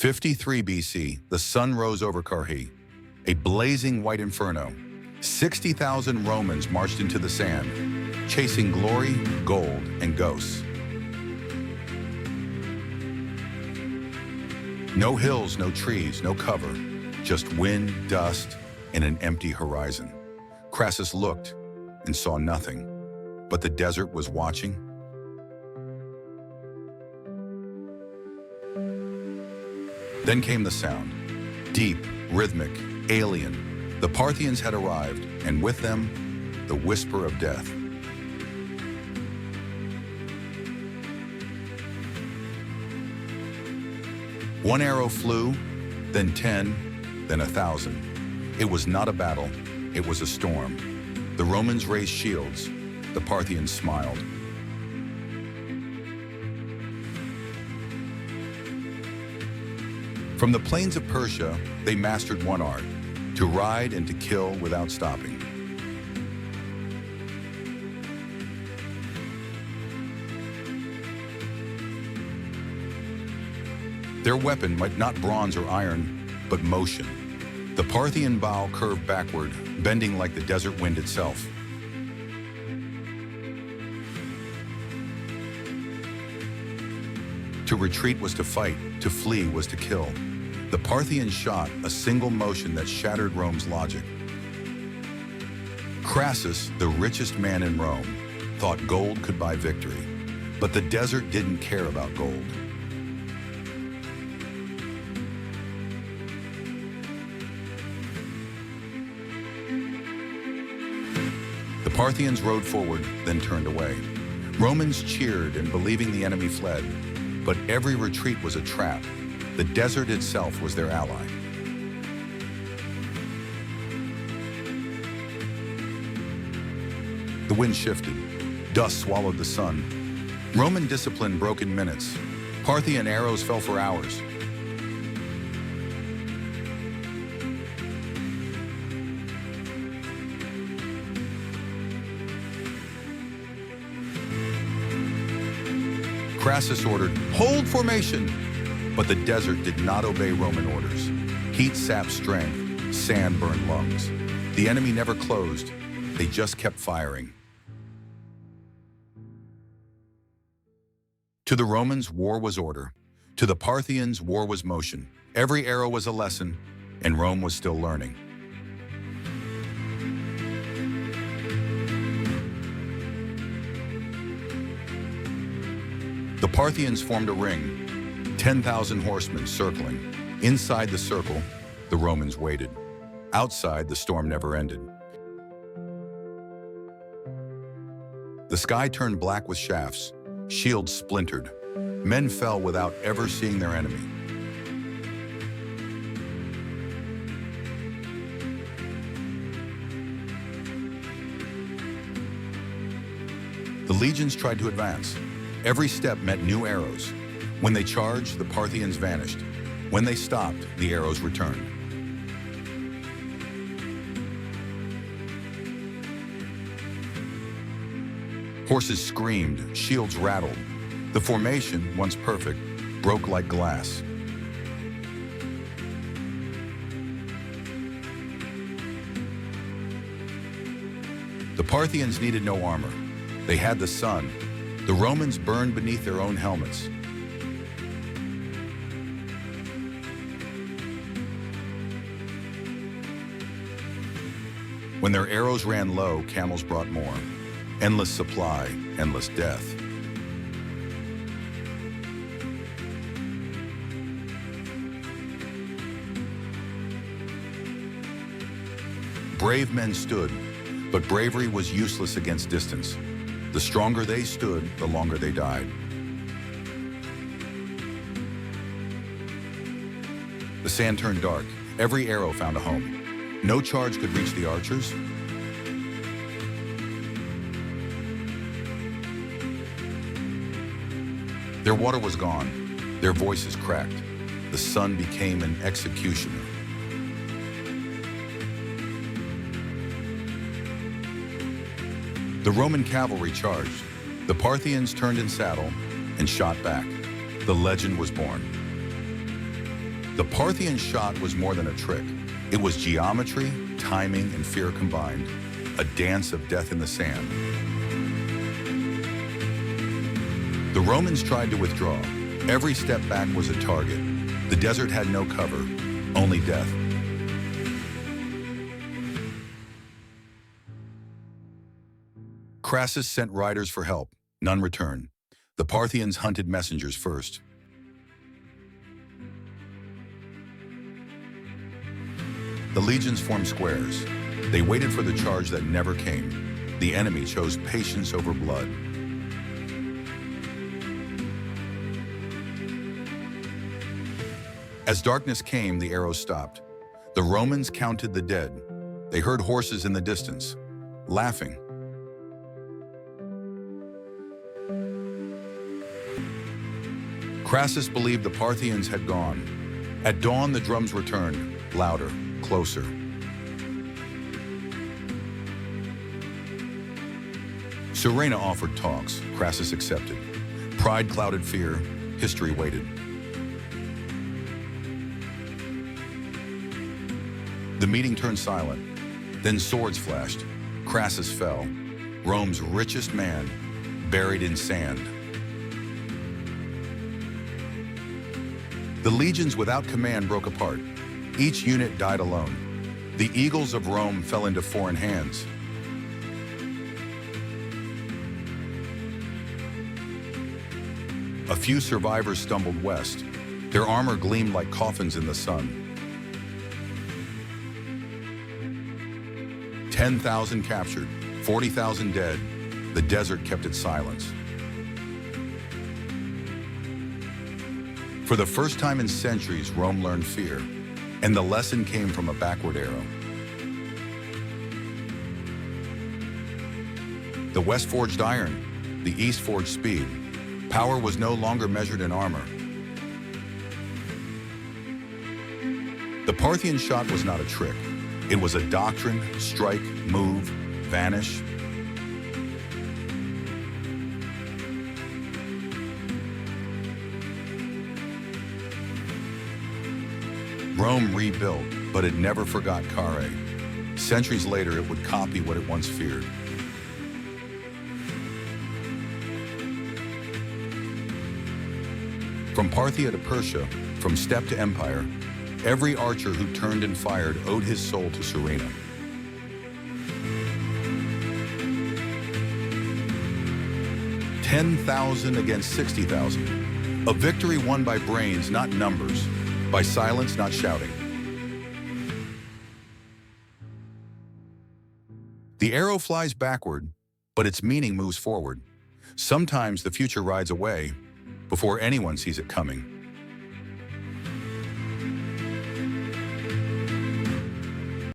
53 BC, the sun rose over Carrhae, a blazing white inferno. 60,000 Romans marched into the sand, chasing glory, gold, and ghosts. No hills, no trees, no cover, just wind, dust, and an empty horizon. Crassus looked and saw nothing, but the desert was watching. Then came the sound, deep, rhythmic, alien. The Parthians had arrived, and with them, the whisper of death. One arrow flew, then 10, then 1,000. It was not a battle, it was a storm. The Romans raised shields, the Parthians smiled. From the plains of Persia, they mastered one art, to ride and to kill without stopping. Their weapon might not bronze or iron, but motion. The Parthian bow curved backward, bending like the desert wind itself. To retreat was to fight, to flee was to kill. The Parthian shot, a single motion that shattered Rome's logic. Crassus, the richest man in Rome, thought gold could buy victory, but the desert didn't care about gold. The Parthians rode forward, then turned away. Romans cheered and believing the enemy fled, but every retreat was a trap. The desert itself was their ally. The wind shifted. Dust swallowed the sun. Roman discipline broke in minutes. Parthian arrows fell for hours. Crassus ordered, "Hold formation!" But the desert did not obey Roman orders. Heat sapped strength, sand burned lungs. The enemy never closed, they just kept firing. To the Romans, war was order. To the Parthians, war was motion. Every arrow was a lesson, and Rome was still learning. The Parthians formed a ring, 10,000 horsemen circling. Inside the circle, the Romans waited. Outside, the storm never ended. The sky turned black with shafts. Shields splintered. Men fell without ever seeing their enemy. The legions tried to advance. Every step meant new arrows. When they charged, the Parthians vanished. When they stopped, the arrows returned. Horses screamed, shields rattled. The formation, once perfect, broke like glass. The Parthians needed no armor. They had the sun. The Romans burned beneath their own helmets. When their arrows ran low, camels brought more. Endless supply, endless death. Brave men stood, but bravery was useless against distance. The stronger they stood, the longer they died. The sand turned dark. Every arrow found a home. No charge could reach the archers. Their water was gone. Their voices cracked. The sun became an executioner. The Roman cavalry charged. The Parthians turned in saddle and shot back. The legend was born. The Parthian shot was more than a trick. It was geometry, timing, and fear combined, a dance of death in the sand. The Romans tried to withdraw. Every step back was a target. The desert had no cover, only death. Crassus sent riders for help. None returned. The Parthians hunted messengers first. The legions formed squares. They waited for the charge that never came. The enemy chose patience over blood. As darkness came, the arrows stopped. The Romans counted the dead. They heard horses in the distance, laughing. Crassus believed the Parthians had gone. At dawn, the drums returned, louder, closer. Sirena offered talks. Crassus accepted. Pride clouded fear. History waited. The meeting turned silent. Then swords flashed. Crassus fell. Rome's richest man, buried in sand. The legions without command broke apart. Each unit died alone. The eagles of Rome fell into foreign hands. A few survivors stumbled west. Their armor gleamed like coffins in the sun. 10,000 captured, 40,000 dead. The desert kept its silence. For the first time in centuries, Rome learned fear, and the lesson came from a backward arrow. The West forged iron, the East forged speed. Power was no longer measured in armor. The Parthian shot was not a trick. It was a doctrine: strike, move, vanish. Rome rebuilt, but it never forgot Carrhae. Centuries later, it would copy what it once feared. From Parthia to Persia, from steppe to empire, every archer who turned and fired owed his soul to Sirena. "10,000 against 60,000. A victory won by brains, not numbers. By silence, not shouting." The arrow flies backward, but its meaning moves forward. Sometimes the future rides away before anyone sees it coming.